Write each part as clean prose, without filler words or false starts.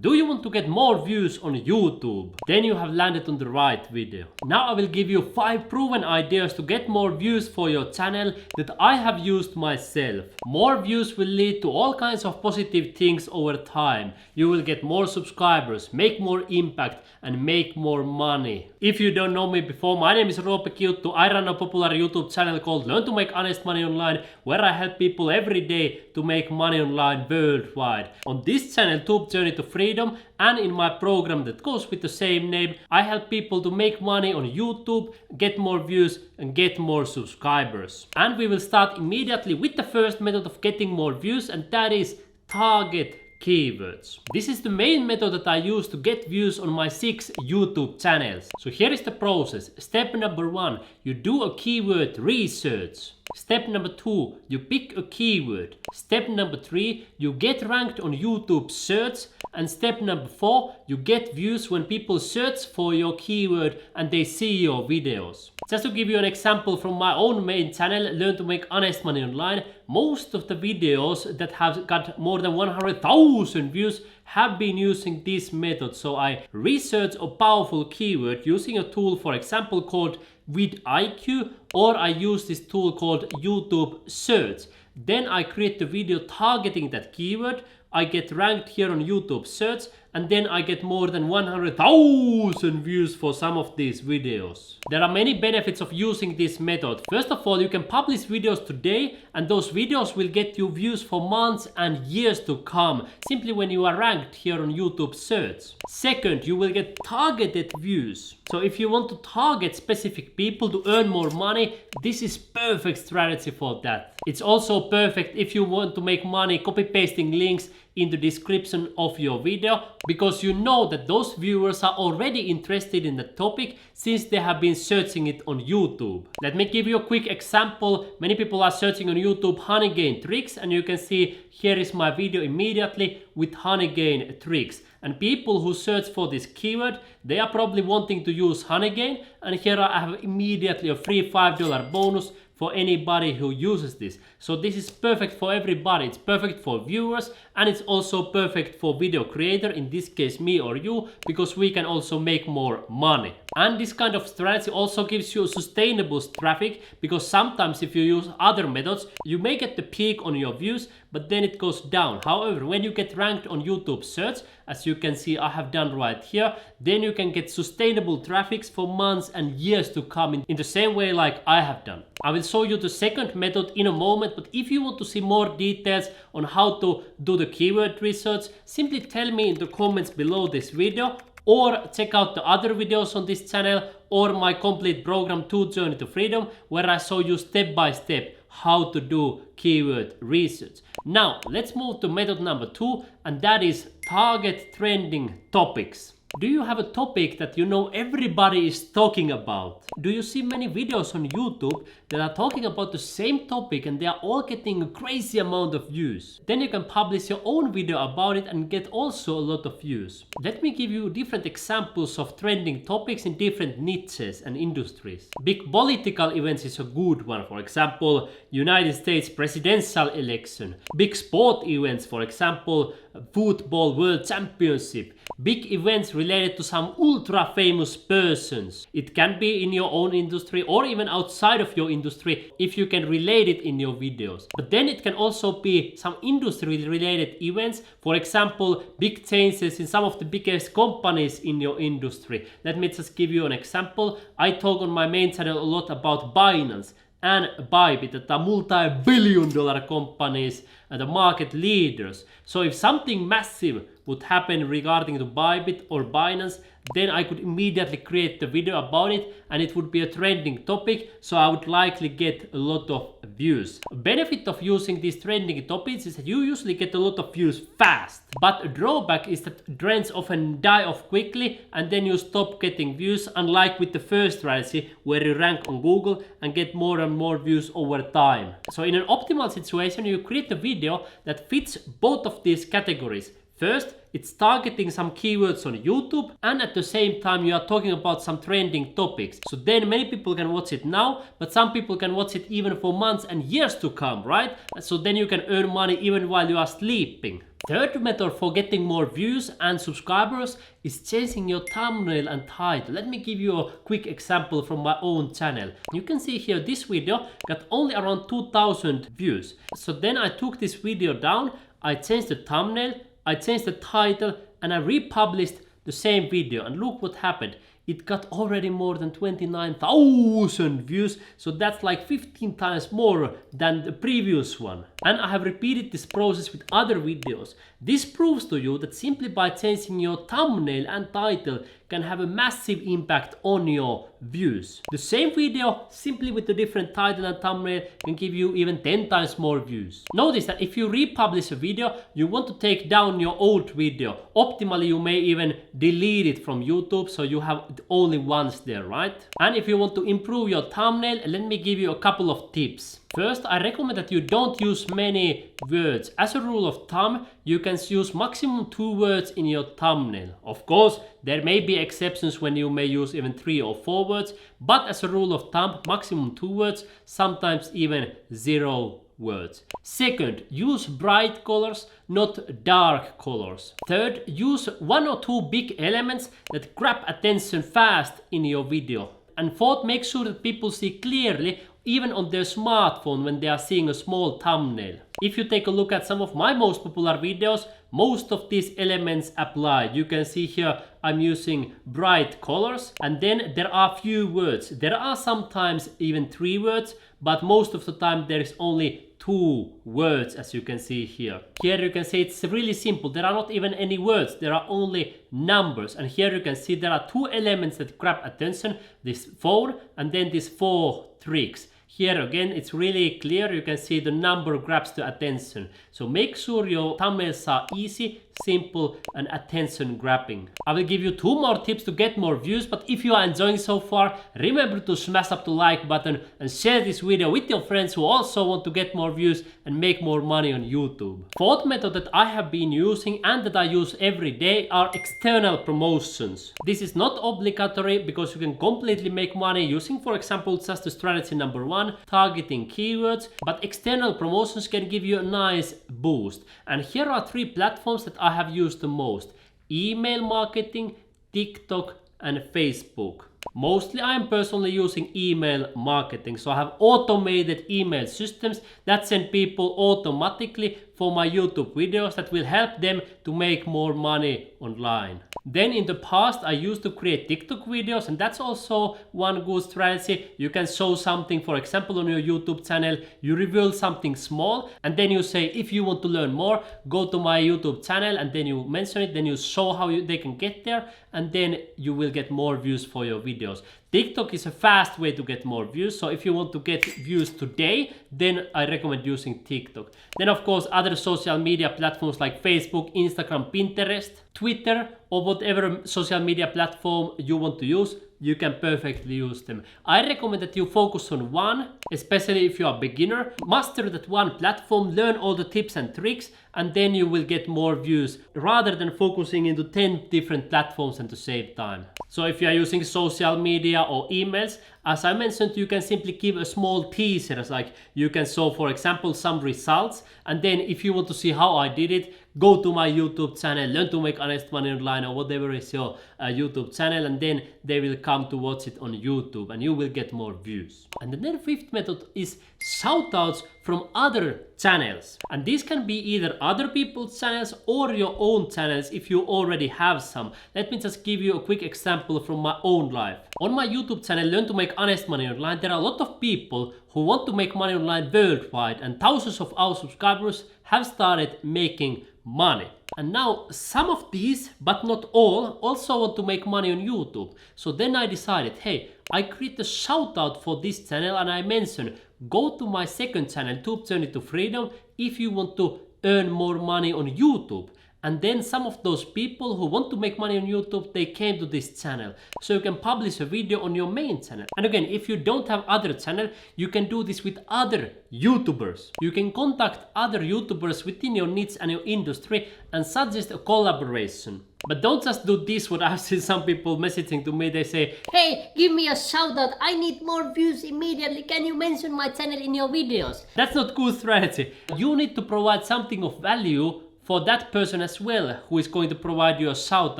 Do you want to get more views on YouTube? Then you have landed on the right video. Now I will give you 5 proven ideas to get more views for your channel that I have used myself. More views will lead to all kinds of positive things over time. You will get more subscribers, make more impact and make more money. If you don't know me before, my name is Roope Kiuttu. I run a popular YouTube channel called Learn to Make Honest Money Online, where I help people every day to make money online worldwide. On this channel, Tube Journey to Freedom, and in my program that goes with the same name, I help people to make money on YouTube, get more views and get more subscribers. And we will start immediately with the first method of getting more views, and that is target keywords. This is the main method that I use to get views on my 6 YouTube channels. So here is the process. Step number 1, you do a keyword research. Step number 2, you pick a keyword. Step number 3, you get ranked on YouTube search. And step number 4, you get views when people search for your keyword and they see your videos. Just to give you an example from my own main channel, Learn to Make Honest Money Online, most of the videos that have got more than 100,000 views have been using this method. So I research a powerful keyword using a tool, for example, called vidIQ, or I use this tool called YouTube Search. Then I create the video targeting that keyword. I get ranked here on YouTube Search, and then I get more than 100,000 views for some of these videos. There are many benefits of using this method. First of all, you can publish videos today and those videos will get you views for months and years to come, simply when you are ranked here on YouTube Search. Second, you will get targeted views. So if you want to target specific people to earn more money, this is perfect strategy for that. It's also perfect if you want to make money copy pasting links in the description of your video, because you know that those viewers are already interested in the topic since they have been searching it on YouTube. Let me give you a quick example. Many people are searching on YouTube honey gain tricks, and you can see here is my video immediately with honey gain tricks. And people who search for this keyword, they are probably wanting to use honey gain, and here I have immediately a free $5 bonus for anybody who uses this. So this is perfect for everybody. It's perfect for viewers, and it's also perfect for video creator, in this case me or you, because we can also make more money. And this kind of strategy also gives you sustainable traffic, because sometimes if you use other methods, you may get the peak on your views, but then it goes down. However, when you get ranked on YouTube search, as you can see I have done right here, then you can get sustainable traffics for months and years to come in the same way like I have done. I will show you the second method in a moment, but if you want to see more details on how to do the keyword research, simply tell me in the comments below this video, or check out the other videos on this channel, or my complete program Tube Journey to Freedom, where I show you step by step how to do keyword research. Now let's move to method number 2, and that is target trending topics. Do you have a topic that you know everybody is talking about? Do you see many videos on YouTube that are talking about the same topic and they are all getting a crazy amount of views? Then you can publish your own video about it and get also a lot of views. Let me give you different examples of trending topics in different niches and industries. Big political events is a good one, for example, United States presidential election. Big sport events, for example, football world championship. Big events related to some ultra famous persons. It can be in your own industry or even outside of your industry if you can relate it in your videos. But then it can also be some industry related events, for example big changes in some of the biggest companies in your industry. Let me just give you an example. I talk on my main channel a lot about Binance and Bybit, that are multi-billion-dollar companies and the market leaders. So if something massive would happen regarding to Bybit or Binance, then I could immediately create the video about it and it would be a trending topic, so I would likely get a lot of views. A benefit of using these trending topics is that you usually get a lot of views fast, but a drawback is that trends often die off quickly and then you stop getting views, unlike with the first strategy where you rank on Google and get more and more views over time. So in an optimal situation, you create a video that fits both of these categories. First, it's targeting some keywords on YouTube, and at the same time you are talking about some trending topics. So then many people can watch it now, but some people can watch it even for months and years to come, right? So then you can earn money even while you are sleeping. Third method for getting more views and subscribers is changing your thumbnail and title. Let me give you a quick example from my own channel. You can see here this video got only around 2000 views. So then I took this video down, I changed the thumbnail, I changed the title, and I republished the same video, and look what happened. It got already more than 29,000 views, so that's like 15 times more than the previous one. And I have repeated this process with other videos. This proves to you that simply by changing your thumbnail and title can have a massive impact on your views. The same video, simply with a different title and thumbnail, can give you even 10 times more views. Notice that if you republish a video, you want to take down your old video. Optimally, you may even delete it from YouTube, so you have it only once there, right? And if you want to improve your thumbnail, let me give you a couple of tips. First, I recommend that you don't use many words. As a rule of thumb, you can use maximum 2 words in your thumbnail. Of course, there may be exceptions when you may use even 3 or 4 words, but as a rule of thumb, maximum 2 words, sometimes even 0 words. Second, use bright colors, not dark colors. Third, use 1 or 2 big elements that grab attention fast in your video. And fourth, make sure that people see clearly even on their smartphone when they are seeing a small thumbnail. If you take a look at some of my most popular videos, most of these elements apply. You can see here I'm using bright colors, and then there are few words. There are sometimes even 3 words, but most of the time there is only 2 words, as you can see here. Here you can see it's really simple. There are not even any words, there are only numbers. And here you can see there are 2 elements that grab attention, this phone and then these 4 tricks. Here again, it's really clear. You can see the number grabs the attention. So make sure your thumbnails are easy, simple, and attention grabbing. I will give you 2 more tips to get more views, but if you are enjoying so far, remember to smash up the like button and share this video with your friends who also want to get more views and make more money on YouTube. Fourth method that I have been using and that I use every day are external promotions. This is not obligatory because you can completely make money using, for example, just the strategy number 1, targeting keywords, but external promotions can give you a nice boost. And here are 3 platforms that I have used the most: email marketing, TikTok, and Facebook. Mostly I am personally using email marketing, so I have automated email systems that send people automatically for my YouTube videos that will help them to make more money online. Then in the past I used to create TikTok videos, and that's also one good strategy. You can show something, for example, on your YouTube channel, you reveal something small, and then you say, if you want to learn more, go to my YouTube channel, and then you mention it, then you show how they can get there, and then you will get more views for your videos. TikTok is a fast way to get more views, so if you want to get views today, then I recommend using TikTok. Then of course other social media platforms like Facebook, Instagram, Pinterest, Twitter, or whatever social media platform you want to use, you can perfectly use them. I recommend that you focus on one, especially if you are a beginner. Master that one platform, learn all the tips and tricks, and then you will get more views rather than focusing into 10 different platforms at the same time. So if you are using social media or emails, as I mentioned, you can simply give a small teaser, like you can show, for example, some results, and then if you want to see how I did it, go to my YouTube channel, learn to make honest money online, or whatever is your YouTube channel, and then they will come to watch it on YouTube and you will get more views. And then 5th method is shoutouts from other channels, and this can be either other people's channels or your own channels if you already have some. Let me just give you a quick example from my own life. On my YouTube channel, Learn to Make Honest Money Online, there are a lot of people who want to make money online worldwide, and thousands of our subscribers have started making money. And now some of these, but not all, also want to make money on YouTube. So then I decided, hey, I create a shout out for this channel, and I mentioned, go to my second channel, Tube Journey to Freedom, if you want to earn more money on YouTube. And then some of those people who want to make money on YouTube, they came to this channel. So you can publish a video on your main channel. And again, if you don't have other channel, you can do this with other YouTubers. You can contact other YouTubers within your niche and your industry and suggest a collaboration. But don't just do this, what I've seen some people messaging to me, they say, hey, give me a shout out, I need more views immediately, can you mention my channel in your videos? That's not good strategy. You need to provide something of value for that person as well who is going to provide you a shout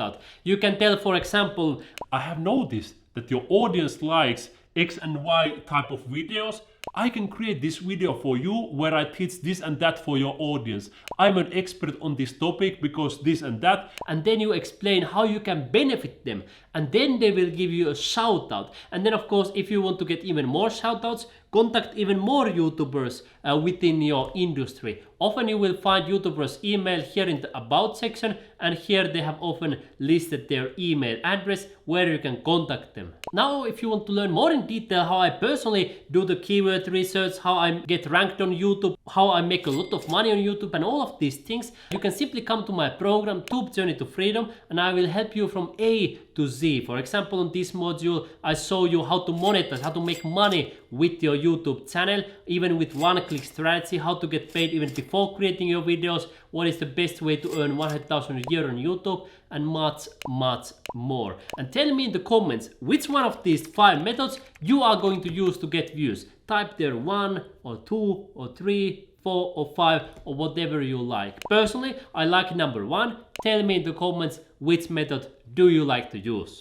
out. You can tell, for example, I have noticed that your audience likes X and Y type of videos. I can create this video for you where I teach this and that for your audience. I'm an expert on this topic because this and that. And then you explain how you can benefit them, and then they will give you a shout out. And then of course, if you want to get even more shout outs, contact even more YouTubers within your industry. Often you will find YouTubers' email here in the about section, and here they have often listed their email address where you can contact them. Now if you want to learn more in detail how I personally do the keyword research, how I get ranked on YouTube, how I make a lot of money on YouTube and all of these things, you can simply come to my program Tube Journey to Freedom, and I will help you from A to Z. For example, on this module I show you how to monetize, how to make money with your YouTube channel, even with one-click strategy, how to get paid even before creating your videos, what is the best way to earn 100,000 a year on YouTube, and much more. And tell me in the comments which one of these 5 methods you are going to use to get views. Type there 1 or 2 or 3, 4 or 5 or whatever you like. Personally, I like number 1. Tell me in the comments which method do you like to use.